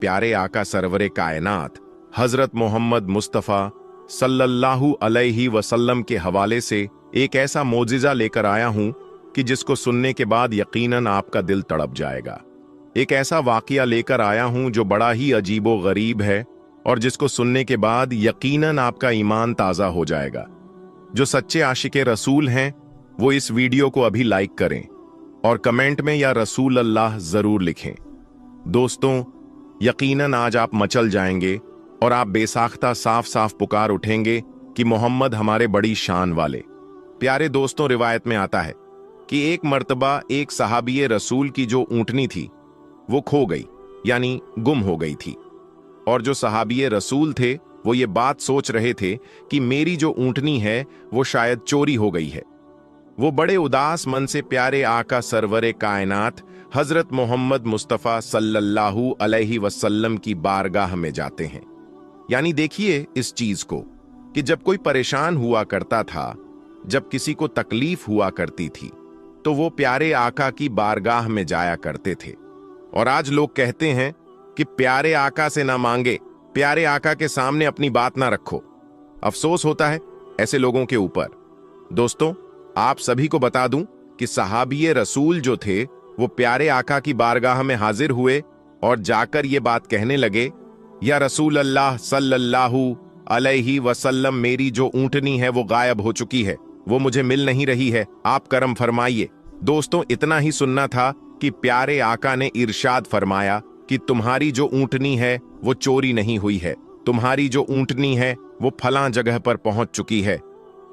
प्यारे आका सरवरे कायनात हजरत मोहम्मद मुस्तफ़ा सल्लल्लाहु अलैहि वसल्लम के हवाले से एक ऐसा मोजिज़ा लेकर आया हूं कि जिसको सुनने के बाद यकीनन आपका दिल तड़प जाएगा। एक ऐसा वाक़िया लेकर आया हूं जो बड़ा ही अजीबो गरीब है और जिसको सुनने के बाद यकीनन आपका ईमान ताज़ा हो जाएगा। जो सच्चे आशिके रसूल हैं वो इस वीडियो को अभी लाइक करें और कमेंट में या रसूल अल्लाह ज़रूर लिखें। दोस्तों, यकीनन आज आप मचल जाएंगे और आप बेसाख्ता साफ साफ पुकार उठेंगे कि मोहम्मद हमारे बड़ी शान वाले। प्यारे दोस्तों, रिवायत में आता है कि एक मर्तबा एक सहाबिये रसूल की जो ऊँटनी थी वो खो गई, यानी गुम हो गई थी। और जो सहाबिये रसूल थे वो ये बात सोच रहे थे कि मेरी जो ऊँटनी है वो शायद चोरी हो गई है। वो बड़े उदास मन से प्यारे आका सरवरे कायनात हजरत मोहम्मद मुस्तफ़ा सल्लल्लाहु अलैहि वसल्लम की बारगाह में जाते हैं। यानी देखिए इस चीज को कि जब कोई परेशान हुआ करता था, जब किसी को तकलीफ हुआ करती थी, तो वो प्यारे आका की बारगाह में जाया करते थे। और आज लोग कहते हैं कि प्यारे आका से ना मांगे, प्यारे आका के सामने अपनी बात ना रखो। अफसोस होता है ऐसे लोगों के ऊपर। दोस्तों, आप सभी को बता दूं कि सहाबिये रसूल जो थे वो प्यारे आका की बारगाह में हाजिर हुए और जाकर ये बात कहने लगे, या रसूल अल्लाह सल्लल्लाहु अलैहि वसल्लम, मेरी जो ऊँटनी है वो गायब हो चुकी है, वो मुझे मिल नहीं रही है, आप करम फरमाइए। दोस्तों, इतना ही सुनना था कि प्यारे आका ने इरशाद फरमाया कि तुम्हारी जो ऊँटनी है वो चोरी नहीं हुई है, तुम्हारी जो ऊँटनी है वो फलां जगह पर पहुंच चुकी है।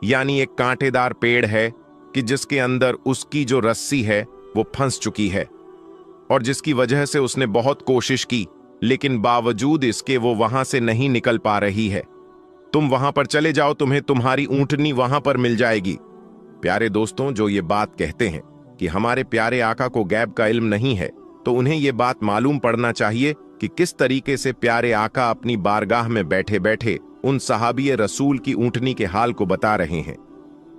यानी एक कांटेदार पेड़ है कि जिसके अंदर उसकी जो रस्सी है वो फंस चुकी है और जिसकी वजह से उसने बहुत कोशिश की, लेकिन बावजूद इसके वो वहां से नहीं निकल पा रही है। तुम वहां पर चले जाओ, तुम्हें तुम्हारी ऊँटनी वहां पर मिल जाएगी। प्यारे दोस्तों, जो ये बात कहते हैं कि हमारे प्यारे आका को गैब का इल्म नहीं है, तो उन्हें ये बात मालूम पड़ना चाहिए कि किस तरीके से प्यारे आका अपनी बारगाह में बैठे बैठे उन सहाबिये रसूल की ऊँटनी के हाल को बता रहे हैं।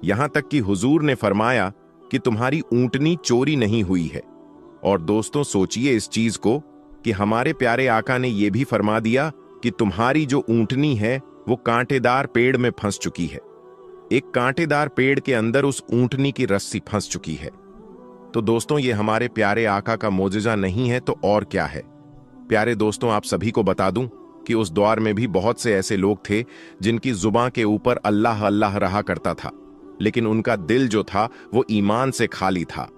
यहां तक कि हुजूर ने फरमाया कि तुम्हारी ऊँटनी चोरी नहीं हुई है। और दोस्तों, सोचिए इस चीज को कि हमारे प्यारे आका ने यह भी फरमा दिया कि तुम्हारी जो ऊँटनी है वो कांटेदार पेड़ में फंस चुकी है। एक कांटेदार पेड़ के अंदर उस ऊँटनी की रस्सी फंस चुकी है। तो दोस्तों, ये हमारे प्यारे आका का मोजिज़ा नहीं है तो और क्या है। प्यारे दोस्तों, आप सभी को बता दूं कि उस दौर में भी बहुत से ऐसे लोग थे जिनकी जुबान के ऊपर अल्लाह अल्लाह रहा करता था, लेकिन उनका दिल जो था वो ईमान से खाली था।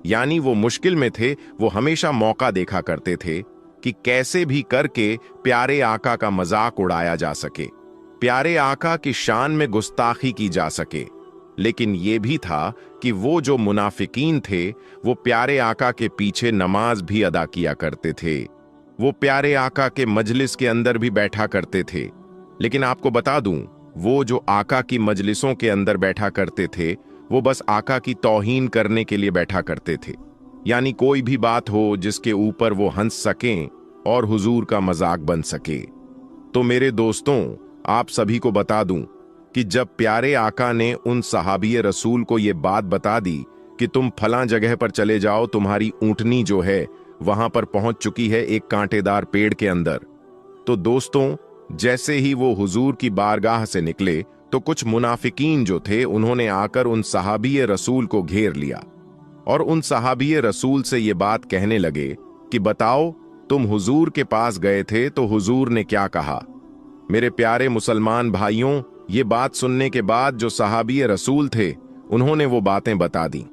यानी वो मुश्किल में थे, वो हमेशा मौका देखा करते थे कि कैसे भी करके प्यारे आका का मजाक उड़ाया जा सके, प्यारे आका की शान में गुस्ताखी की जा सके। लेकिन ये भी था कि वो जो मुनाफिकीन थे वो प्यारे आका के पीछे नमाज भी अदा किया करते थे, वो प्यारे आका के मजलिस के अंदर भी बैठा करते थे। लेकिन आपको बता दूं, वो जो आका की मजलिसों के अंदर बैठा करते थे वो बस आका की तौहीन करने के लिए बैठा करते थे। यानी कोई भी बात हो जिसके ऊपर वो हंस सकें और हुजूर का मजाक बन सके। तो मेरे दोस्तों, आप सभी को बता दूं कि जब प्यारे आका ने उन सहाबिये रसूल को ये बात बता दी कि तुम फलां जगह पर चले जाओ, तुम्हारी ऊँटनी जो है वहां पर पहुंच चुकी है एक कांटेदार पेड़ के अंदर, तो दोस्तों, जैसे ही वो हुजूर की बारगाह से निकले तो कुछ मुनाफिकीन जो थे उन्होंने आकर उन सहाबिये रसूल को घेर लिया और उन सहाबिये रसूल से ये बात कहने लगे कि बताओ, तुम हुजूर के पास गए थे तो हुजूर ने क्या कहा। मेरे प्यारे मुसलमान भाइयों, ये बात सुनने के बाद जो सहाबिये रसूल थे उन्होंने वो बातें बता दी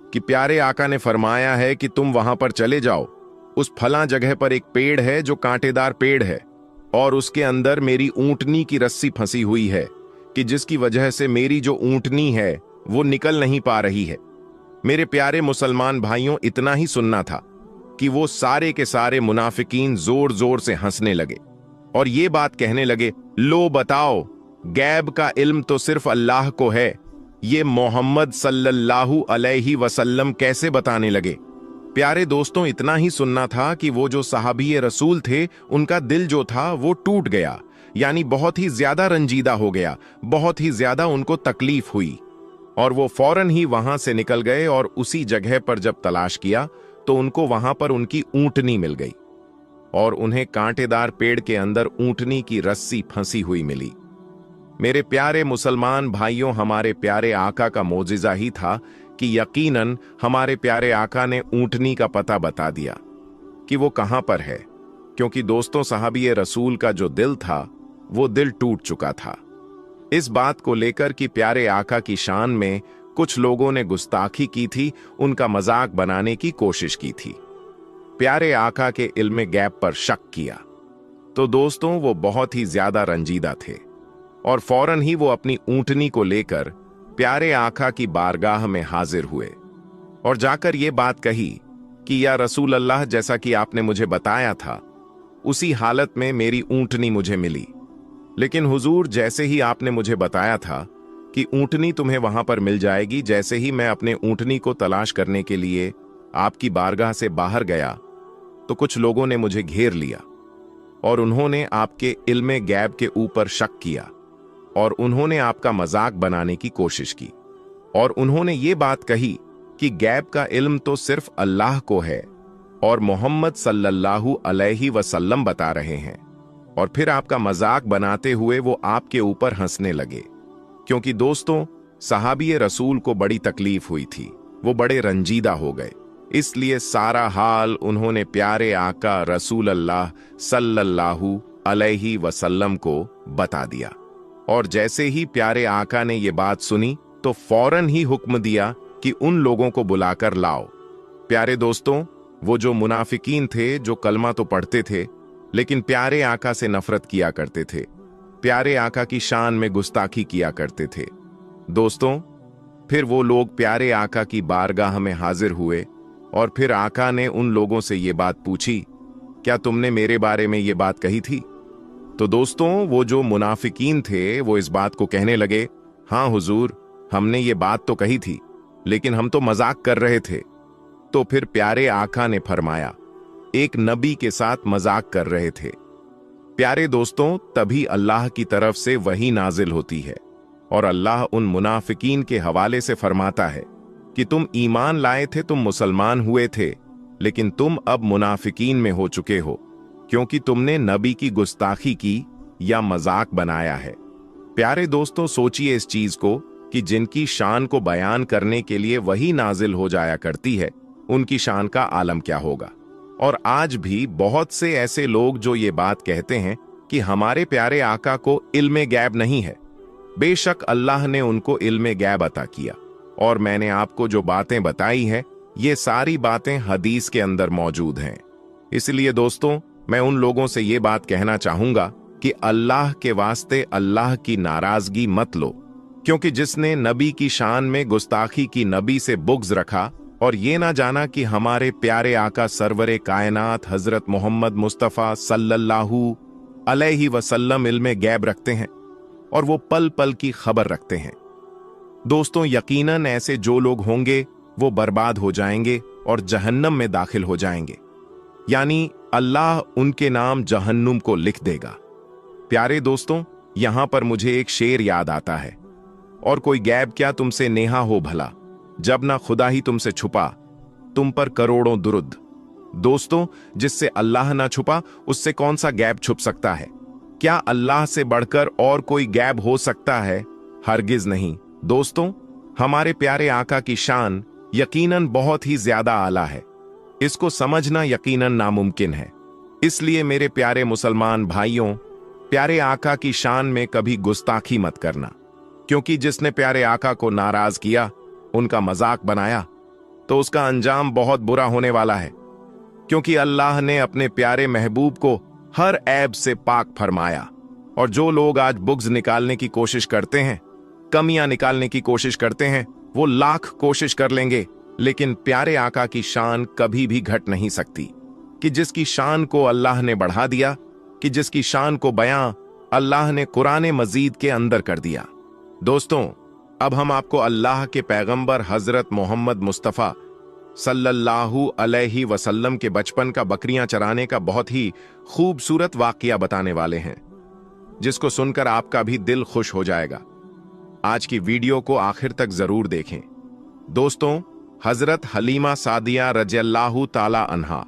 कि प्यारे आका ने फरमाया है कि तुम वहां पर चले जाओ, उस फलां जगह पर एक पेड़ है जो कांटेदार पेड़ है और उसके अंदर मेरी ऊँटनी की रस्सी फंसी हुई है कि जिसकी वजह से मेरी जो ऊँटनी है वो निकल नहीं पा रही है। मेरे प्यारे मुसलमान भाइयों, इतना ही सुनना था कि वो सारे के सारे मुनाफिकीन जोर जोर से हंसने लगे और ये बात कहने लगे, लो बताओ, गैब का इल्म तो सिर्फ अल्लाह को है, ये मोहम्मद सल्लल्लाहु अलैहि वसल्लम कैसे बताने लगे। प्यारे दोस्तों, इतना ही सुनना था कि वो जो सहाबिये रसूल थे उनका दिल जो था वो टूट गया, यानी बहुत ही ज्यादा रंजीदा हो गया, बहुत ही ज्यादा उनको तकलीफ हुई और वो फौरन ही वहां से निकल गए और उसी जगह पर जब तलाश किया तो उनको वहां पर उनकी ऊँटनी मिल गई। और उन्हें कांटेदार पेड़ के अंदर ऊंटनी की रस्सी फंसी हुई मिली। मेरे प्यारे मुसलमान भाइयों, हमारे प्यारे आका का मोजिजा ही था कि यकीनन हमारे प्यारे आका ने ऊंटनी का पता बता दिया कि वो कहां पर है, क्योंकि दोस्तों सहाबी रसूल का जो दिल था वो दिल टूट चुका था इस बात को लेकर कि प्यारे आका की शान में कुछ लोगों ने गुस्ताखी की थी, उनका मजाक बनाने की कोशिश की थी, प्यारे आका के इल्म गैब पर शक किया। तो दोस्तों वो बहुत ही ज्यादा रंजीदा थे और फौरन ही वो अपनी ऊंटनी को लेकर प्यारे आका की बारगाह में हाजिर हुए और जाकर ये बात कही कि या रसूल अल्लाह, जैसा कि आपने मुझे बताया था उसी हालत में मेरी ऊंटनी मुझे मिली, लेकिन हुजूर जैसे ही आपने मुझे बताया था कि ऊंटनी तुम्हें वहां पर मिल जाएगी, जैसे ही मैं अपने ऊंटनी को तलाश करने के लिए आपकी बारगाह से बाहर गया तो कुछ लोगों ने मुझे घेर लिया और उन्होंने आपके इल्मे गैब के ऊपर शक किया और उन्होंने आपका मजाक बनाने की कोशिश की और उन्होंने ये बात कही कि गैब का इल्म तो सिर्फ अल्लाह को है और मोहम्मद सल्लल्लाहु अलैहि वसल्लम बता रहे हैं। और फिर आपका मजाक बनाते हुए वो आपके ऊपर हंसने लगे, क्योंकि दोस्तों सहाबी रसूल को बड़ी तकलीफ हुई थी, वो बड़े रंजीदा हो गए, इसलिए सारा हाल उन्होंने प्यारे आका रसूल अल्लाह सल्लल्लाहु अलैहि वसल्लम को बता दिया। और जैसे ही प्यारे आका ने ये बात सुनी तो फौरन ही हुक्म दिया कि उन लोगों को बुलाकर लाओ। प्यारे दोस्तों, वो जो मुनाफिकीन थे, जो कलमा तो पढ़ते थे लेकिन प्यारे आका से नफरत किया करते थे, प्यारे आका की शान में गुस्ताखी किया करते थे, दोस्तों फिर वो लोग प्यारे आका की बारगाह में हाजिर हुए और फिर आका ने उन लोगों से ये बात पूछी, क्या तुमने मेरे बारे में ये बात कही थी? तो दोस्तों वो जो मुनाफिकीन थे वो इस बात को कहने लगे, हाँ हुजूर, हमने ये बात तो कही थी, लेकिन हम तो मजाक कर रहे थे। तो फिर प्यारे आका ने फरमाया, एक नबी के साथ मजाक कर रहे थे। प्यारे दोस्तों, तभी अल्लाह की तरफ से वही नाजिल होती है और अल्लाह उन मुनाफिकीन के हवाले से फरमाता है कि तुम ईमान लाए थे, तुम मुसलमान हुए थे, लेकिन तुम अब मुनाफिकीन में हो चुके हो, क्योंकि तुमने नबी की गुस्ताखी की या मजाक बनाया है। प्यारे दोस्तों, सोचिए इस चीज को कि जिनकी शान को बयान करने के लिए वही नाजिल हो जाया करती है, उनकी शान का आलम क्या होगा। और आज भी बहुत से ऐसे लोग जो ये बात कहते हैं कि हमारे प्यारे आका को इल्मे गैब नहीं है। बेशक अल्लाह ने उनको इल्मे गैब अता किया और मैंने आपको जो बातें बताई हैं ये सारी बातें हदीस के अंदर मौजूद हैं। इसलिए दोस्तों मैं उन लोगों से ये बात कहना चाहूंगा कि अल्लाह के वास्ते अल्लाह की नाराजगी मत लो, क्योंकि जिसने नबी की शान में गुस्ताखी की, नबी से बुग़्ज़ रखा और ये ना जाना कि हमारे प्यारे आका सरवरे कायनात हजरत मोहम्मद मुस्तफ़ा सल्लल्लाहु अलैहि वसल्लम इल्मे गैब रखते हैं और वो पल पल की खबर रखते हैं। दोस्तों यकीनन ऐसे जो लोग होंगे वो बर्बाद हो जाएंगे और जहन्नम में दाखिल हो जाएंगे, यानी अल्लाह उनके नाम जहन्नुम को लिख देगा। प्यारे दोस्तों, यहां पर मुझे एक शेर याद आता है, और कोई गैब क्या तुमसे नेहा हो भला, जब ना खुदा ही तुमसे छुपा, तुम पर करोड़ों दुरुद। दोस्तों जिससे अल्लाह ना छुपा उससे कौन सा गैब छुप सकता है? क्या अल्लाह से बढ़कर और कोई गैब हो सकता है? हरगिज नहीं। दोस्तों हमारे प्यारे आका की शान यकीनन बहुत ही ज्यादा आला है, इसको समझना यकीनन नामुमकिन है। इसलिए मेरे प्यारे मुसलमान भाइयों, प्यारे आका की शान में कभी गुस्ताखी मत करना, क्योंकि जिसने प्यारे आका को नाराज किया, उनका मजाक बनाया, तो उसका अंजाम बहुत बुरा होने वाला है, क्योंकि अल्लाह ने अपने प्यारे महबूब को हर ऐब से पाक फरमाया। और जो लोग आज बुग़्ज़ निकालने की कोशिश करते हैं, कमियां निकालने की कोशिश करते हैं, वो लाख कोशिश कर लेंगे, लेकिन प्यारे आका की शान कभी भी घट नहीं सकती। कि जिसकी शान को अल्लाह ने बढ़ा दिया, कि जिसकी शान को बयां अल्लाह ने कुरान मजीद के अंदर कर दिया। दोस्तों अब हम आपको अल्लाह के पैगंबर हजरत मोहम्मद मुस्तफ़ा सल्लल्लाहु अलैहि वसल्लम के बचपन का बकरियां चराने का बहुत ही खूबसूरत वाकया बताने वाले हैं, जिसको सुनकर आपका भी दिल खुश हो जाएगा। आज की वीडियो को आखिर तक जरूर देखें। दोस्तों हजरत हलीमा सादिया रज़ियल्लाहु ताला अन्हा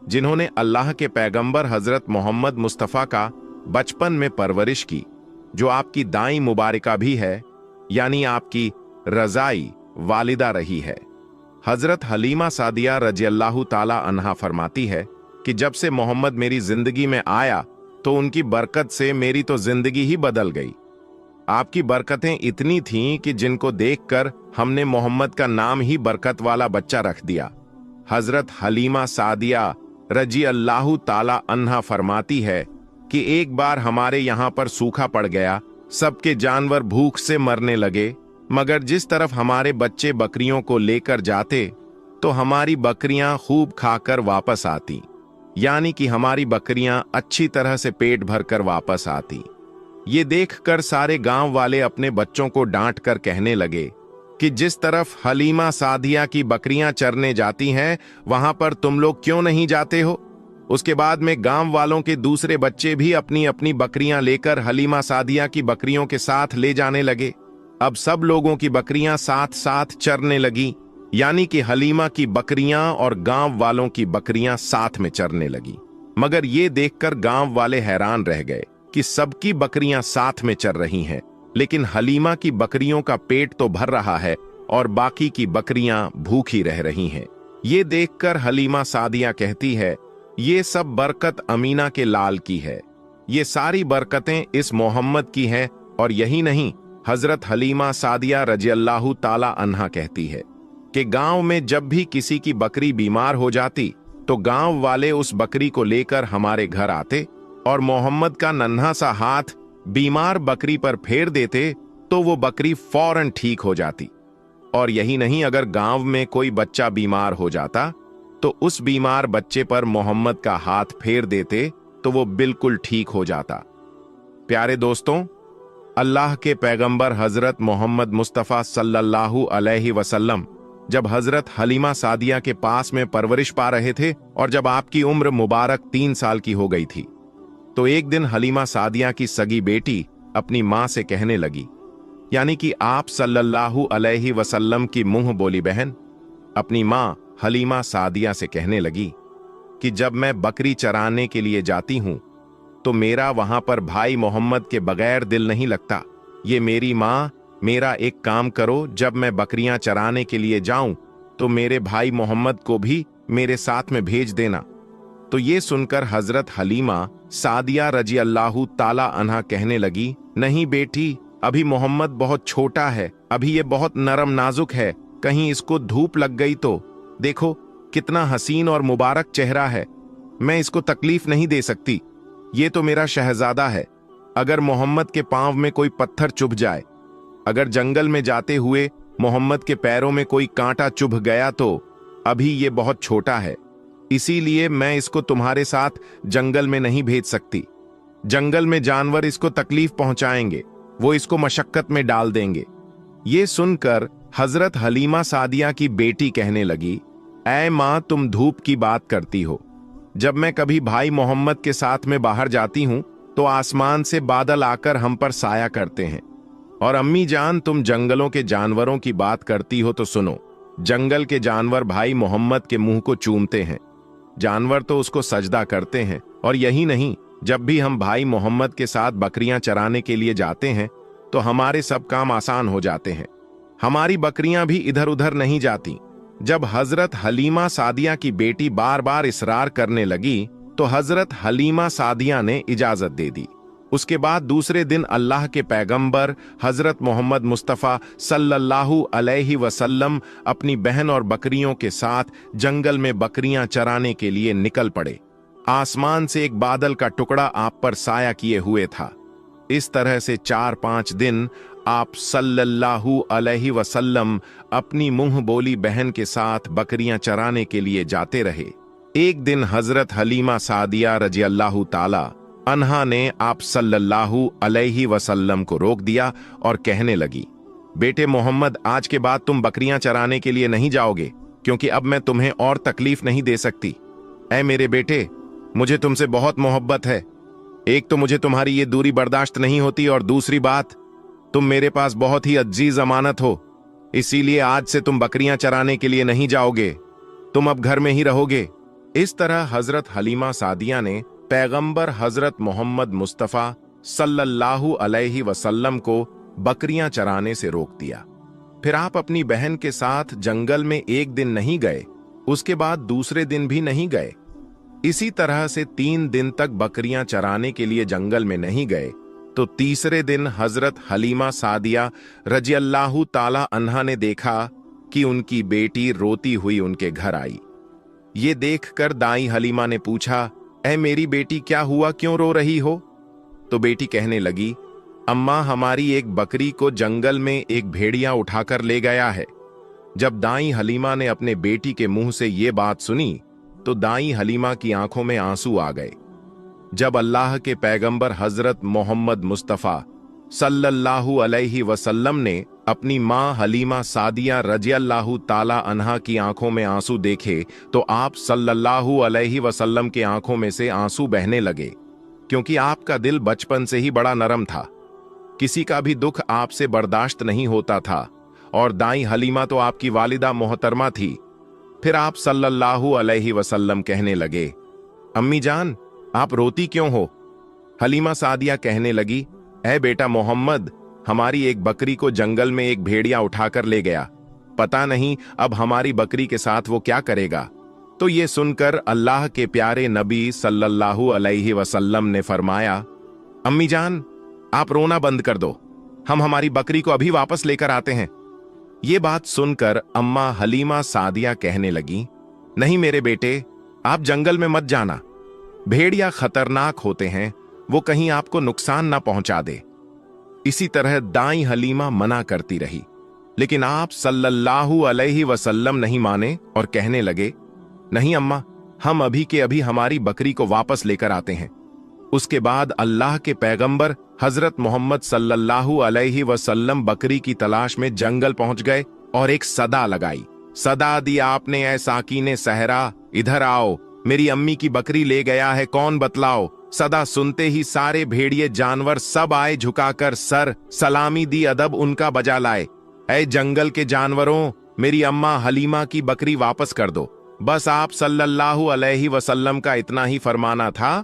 जिन्होंने अल्लाह के पैगंबर हजरत मोहम्मद मुस्तफ़ा का बचपन में परवरिश की, जो आपकी दाई मुबारका भी है, यानी आपकी रज़ाई वालिदा रही है। हजरत हलीमा सादिया रज़ियल्लाहु ताला अन्हा फरमाती है कि जब से मोहम्मद मेरी जिंदगी में आया तो उनकी बरकत से मेरी तो जिंदगी ही बदल गई। आपकी बरकतें इतनी थीं कि जिनको देखकर हमने मोहम्मद का नाम ही बरकत वाला बच्चा रख दिया। हजरत हलीमा सादिया रज़ियल्लाहु ताला अन्हा फरमाती है कि एक बार हमारे यहां पर सूखा पड़ गया, सबके जानवर भूख से मरने लगे, मगर जिस तरफ हमारे बच्चे बकरियों को लेकर जाते तो हमारी बकरियां खूब खाकर वापस आती, यानी कि हमारी बकरियां अच्छी तरह से पेट भरकर वापस आती। ये देखकर सारे गांव वाले अपने बच्चों को डांट कर कहने लगे कि जिस तरफ हलीमा सादिया की बकरियां चरने जाती हैं वहां पर तुम लोग क्यों नहीं जाते हो। उसके बाद में गांव वालों के दूसरे बच्चे भी अपनी अपनी बकरियां लेकर हलीमा सादिया की बकरियों के साथ ले जाने लगे। अब सब लोगों की बकरियां साथ साथ चरने लगी, यानी कि हलीमा की बकरियां और गांव वालों की बकरियां साथ में चरने लगी। मगर ये देखकर गांव वाले हैरान रह गए कि सबकी बकरियां साथ में चर रही हैं, लेकिन हलीमा की बकरियों का पेट तो भर रहा है और बाकी की बकरियां भूखी रह रही हैं। ये देखकर हलीमा सादिया कहती है, ये सब बरकत अमीना के लाल की है, ये सारी बरकतें इस मोहम्मद की हैं। और यही नहीं, हजरत हलीमा सादिया रज़ियल्लाहु ताला अन्हा कहती है कि गांव में जब भी किसी की बकरी बीमार हो जाती तो गांव वाले उस बकरी को लेकर हमारे घर आते और मोहम्मद का नन्हा सा हाथ बीमार बकरी पर फेर देते तो वो बकरी फौरन ठीक हो जाती। और यही नहीं, अगर गांव में कोई बच्चा बीमार हो जाता तो उस बीमार बच्चे पर मोहम्मद का हाथ फेर देते तो वो बिल्कुल ठीक हो जाता। प्यारे दोस्तों, अल्लाह के पैगंबर हजरत मोहम्मद मुस्तफ़ा सल्लल्लाहु अलैहि वसल्लम जब हजरत हलीमा सादिया के पास में परवरिश पा रहे थे और जब आपकी उम्र मुबारक 3 साल की हो गई थी, तो एक दिन हलीमा सादिया की सगी बेटी अपनी मां से कहने लगी, यानी कि आप सल्लल्लाहु अलैहि वसल्लम की मुंह बोली बहन अपनी मां हलीमा सादिया से कहने लगी कि जब मैं बकरी चराने के लिए जाती हूं तो मेरा वहां पर भाई मोहम्मद के बगैर दिल नहीं लगता। ये मेरी मां, मेरा एक काम करो, जब मैं बकरियां चराने के लिए जाऊं तो मेरे भाई मोहम्मद को भी मेरे साथ में भेज देना। तो ये सुनकर हजरत हलीमा सादिया रज़ियल्लाहु ताला अन्हा कहने लगी, नहीं बेटी, अभी मोहम्मद बहुत छोटा है, अभी ये बहुत नरम नाजुक है, कहीं इसको धूप लग गई तो देखो कितना हसीन और मुबारक चेहरा है, मैं इसको तकलीफ नहीं दे सकती। ये तो मेरा शहजादा है, अगर मोहम्मद के पांव में कोई पत्थर चुभ जाए, अगर जंगल में जाते हुए मोहम्मद के पैरों में कोई कांटा चुभ गया तो अभी ये बहुत छोटा है, इसीलिए मैं इसको तुम्हारे साथ जंगल में नहीं भेज सकती। जंगल में जानवर इसको तकलीफ पहुंचाएंगे, वो इसको मशक्कत में डाल देंगे। ये सुनकर हजरत हलीमा सादिया की बेटी कहने लगी, ऐ मां, तुम धूप की बात करती हो, जब मैं कभी भाई मोहम्मद के साथ में बाहर जाती हूं तो आसमान से बादल आकर हम पर साया करते हैं। और अम्मी जान, तुम जंगलों के जानवरों की बात करती हो तो सुनो, जंगल के जानवर भाई मोहम्मद के मुंह को चूमते हैं, जानवर तो उसको सजदा करते हैं। और यही नहीं, जब भी हम भाई मोहम्मद के साथ बकरियां चराने के लिए जाते हैं तो हमारे सब काम आसान हो जाते हैं, हमारी बकरियां भी इधर उधर नहीं जाती। जब हजरत हलीमा सादिया की बेटी बार बार इसरार करने लगी तो हजरत हलीमा सादिया ने इजाजत दे दी। उसके बाद दूसरे दिन अल्लाह के पैगंबर हजरत मोहम्मद मुस्तफ़ा सल्लल्लाहु अलैहि वसल्लम अपनी बहन और बकरियों के साथ जंगल में बकरियां चराने के लिए निकल पड़े। आसमान से एक बादल का टुकड़ा आप पर साया किए हुए था। इस तरह से 4-5 दिन आप सल्लल्लाहु अलैहि वसल्लम अपनी मुंह बोली बहन के साथ बकरियां चराने के लिए जाते रहे। एक दिन हजरत हलीमा सादिया रज़ियल्लाहु ताला अन्हा ने आप सल्लल्लाहु अलैहि वसल्लम को रोक दिया और कहने लगी, बेटे मोहम्मद, आज के बाद तुम बकरियां चराने के लिए नहीं जाओगे, क्योंकि अब मैं तुम्हें और तकलीफ नहीं दे सकती। ऐ मेरे बेटे, मुझे तुमसे बहुत मोहब्बत है, एक तो मुझे तुम्हारी ये दूरी बर्दाश्त नहीं होती और दूसरी बात, तुम मेरे पास बहुत ही अजीज अमानत हो, इसीलिए आज से तुम बकरियां चराने के लिए नहीं जाओगे, तुम अब घर में ही रहोगे। इस तरह हजरत हलीमा सादिया ने पैगंबर हजरत मोहम्मद मुस्तफ़ा सल्लल्लाहु अलैहि वसल्लम को बकरियां चराने से रोक दिया। फिर आप अपनी बहन के साथ जंगल में एक दिन नहीं गए, उसके बाद दूसरे दिन भी नहीं गए। इसी तरह से 3 दिन तक बकरियां चराने के लिए जंगल में नहीं गए, तो तीसरे दिन हजरत हलीमा सादिया रज़ियल्लाहु ताला अन्हा ने देखा कि उनकी बेटी रोती हुई उनके घर आई। ये देखकर दाई हलीमा ने पूछा, ऐ मेरी बेटी, क्या हुआ, क्यों रो रही हो? तो बेटी कहने लगी, अम्मा, हमारी एक बकरी को जंगल में एक भेड़िया उठाकर ले गया है। जब दाई हलीमा ने अपने बेटी के मुंह से ये बात सुनी तो दाई हलीमा की आंखों में आंसू आ गए। जब अल्लाह के पैगंबर हजरत मोहम्मद मुस्तफ़ा सल्लल्लाहु अलैहि वसल्लम ने अपनी मां हलीमा सादिया रज़ियल्लाहु ताला अन्हा की आंखों में आंसू देखे तो आप सल्लल्लाहु अलैहि वसल्लम के आंखों में से आंसू बहने लगे, क्योंकि आपका दिल बचपन से ही बड़ा नरम था। किसी का भी दुख आपसे बर्दाश्त नहीं होता था, और दाई हलीमा तो आपकी वालिदा मोहतरमा थी। फिर आप सल्लल्लाहु अलैहि वसल्लम कहने लगे, अम्मी जान, आप रोती क्यों हो? हलीमा सादिया कहने लगी, ऐ बेटा मोहम्मद, हमारी एक बकरी को जंगल में एक भेड़िया उठाकर ले गया। पता नहीं अब हमारी बकरी के साथ वो क्या करेगा। तो ये सुनकर अल्लाह के प्यारे नबी सल्लल्लाहु अलैहि वसल्लम ने फरमाया, अम्मी जान, आप रोना बंद कर दो, हम हमारी बकरी को अभी वापस लेकर आते हैं। ये बात सुनकर अम्मा हलीमा सादिया कहने लगी, नहीं मेरे बेटे, आप जंगल में मत जाना, भेड़िया खतरनाक होते हैं, वो कहीं आपको नुकसान ना पहुंचा दे। इसी तरह दाई हलीमा मना करती रही, लेकिन आप सल्लल्लाहु अलैहि वसल्लम नहीं माने और कहने लगे, नहीं अम्मा, हम अभी के अभी हमारी बकरी को वापस लेकर आते हैं। उसके बाद अल्लाह के पैगंबर हजरत मोहम्मद सल्लल्लाहु अलैहि वसल्लम बकरी की तलाश में जंगल पहुंच गए और एक सदा लगाई। सदा दी आपने, ऐ साकीने सहरा, इधर आओ, मेरी अम्मी की बकरी ले गया है, कौन बतलाओ। सदा सुनते ही सारे भेड़िए जानवर सब आए, झुकाकर सर सलामी दी, अदब उनका बजा लाए। ऐ जंगल के जानवरों, मेरी अम्मा हलीमा की बकरी वापस कर दो। बस आप सल्लल्लाहु अलैहि वसल्लम का इतना ही फरमाना था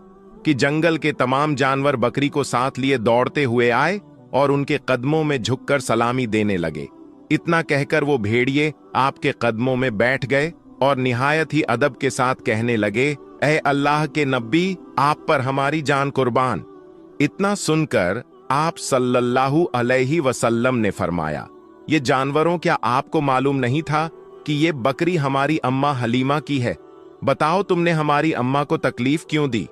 कि जंगल के तमाम जानवर बकरी को साथ लिए दौड़ते हुए आए और उनके कदमों में झुककर सलामी देने लगे। इतना कहकर वो भेड़िए आपके कदमों में बैठ गए और निहायत ही अदब के साथ कहने लगे, ऐ अल्लाह के नबी, आप पर हमारी जान कुर्बान। इतना सुनकर आप सल्लल्लाहु अलैहि वसल्लम ने फरमाया, ये जानवरों, क्या आपको मालूम नहीं था कि ये बकरी हमारी अम्मा हलीमा की है? बताओ, तुमने हमारी अम्मा को तकलीफ क्यों दी?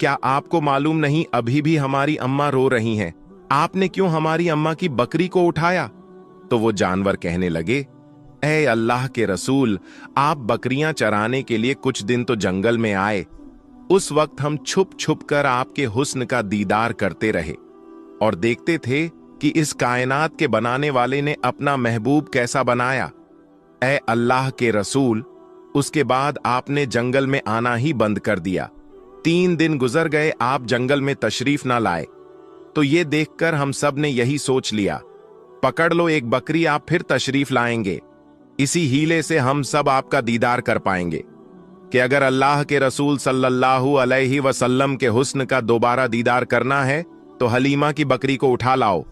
क्या आपको मालूम नहीं अभी भी हमारी अम्मा रो रही हैं? आपने क्यों हमारी अम्मा की बकरी को उठाया? तो वो जानवर कहने लगे, ऐ अल्लाह के रसूल, आप बकरियां चराने के लिए कुछ दिन तो जंगल में आए। उस वक्त हम छुप छुप कर आपके हुस्न का दीदार करते रहे और देखते थे कि इस कायनात के बनाने वाले ने अपना महबूब कैसा बनाया। ऐ अल्लाह के रसूल, उसके बाद आपने जंगल में आना ही बंद कर दिया। 3 दिन गुजर गए, आप जंगल में तशरीफ ना लाए। तो ये देखकर हम सब ने यही सोच लिया, पकड़ लो एक बकरी, आप फिर तशरीफ लाएंगे। इसी हीले से हम सब आपका दीदार कर पाएंगे कि अगर अल्लाह के रसूल सल्लल्लाहु अलैहि वसल्लम के हुस्न का दोबारा दीदार करना है तो हलीमा की बकरी को उठा लाओ।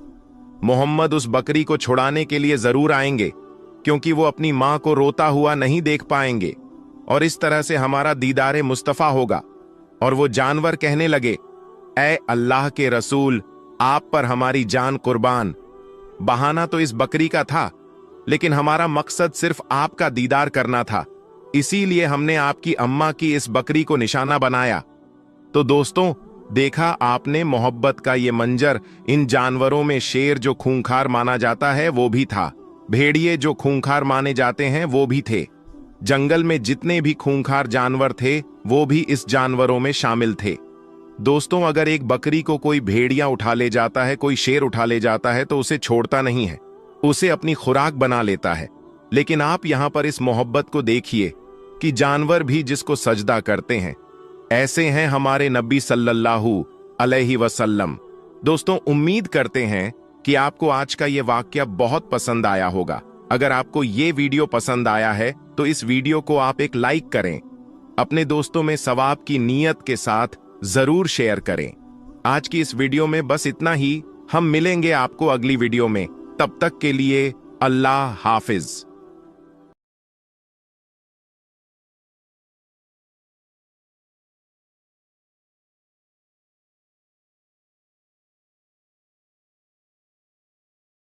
मोहम्मद उस बकरी को छुड़ाने के लिए जरूर आएंगे, क्योंकि वो अपनी मां को रोता हुआ नहीं देख पाएंगे, और इस तरह से हमारा दीदारे मुस्तफा होगा। और वो जानवर कहने लगे, ऐ अल्लाह के रसूल, आप पर हमारी जान कुर्बान। बहाना तो इस बकरी का था, लेकिन हमारा मकसद सिर्फ आपका दीदार करना था, इसीलिए हमने आपकी अम्मा की इस बकरी को निशाना बनाया। तो दोस्तों, देखा आपने मोहब्बत का ये मंजर। इन जानवरों में शेर जो खूंखार माना जाता है वो भी था, भेड़िए जो खूंखार माने जाते हैं वो भी थे। जंगल में जितने भी खूंखार जानवर थे वो भी इस जानवरों में शामिल थे। दोस्तों, अगर एक बकरी को कोई भेड़िया उठा ले जाता है, कोई शेर उठा ले जाता है, तो उसे छोड़ता नहीं है, उसे अपनी खुराक बना लेता है। लेकिन आप यहां पर इस मोहब्बत को देखिए कि जानवर भी जिसको सजदा करते हैं, ऐसे हैं हमारे नबी सल्लल्लाहु अलैहि वसल्लम। दोस्तों, उम्मीद करते हैं कि आपको आज का यह वाकया बहुत पसंद आया होगा। अगर आपको ये वीडियो पसंद आया है तो इस वीडियो को आप एक लाइक करें अपने दोस्तों में सवाब की नीयत के साथ जरूर शेयर करें। आज की इस वीडियो में बस इतना ही। हम मिलेंगे आपको अगली वीडियो में। तब तक के लिए अल्लाह हाफिज।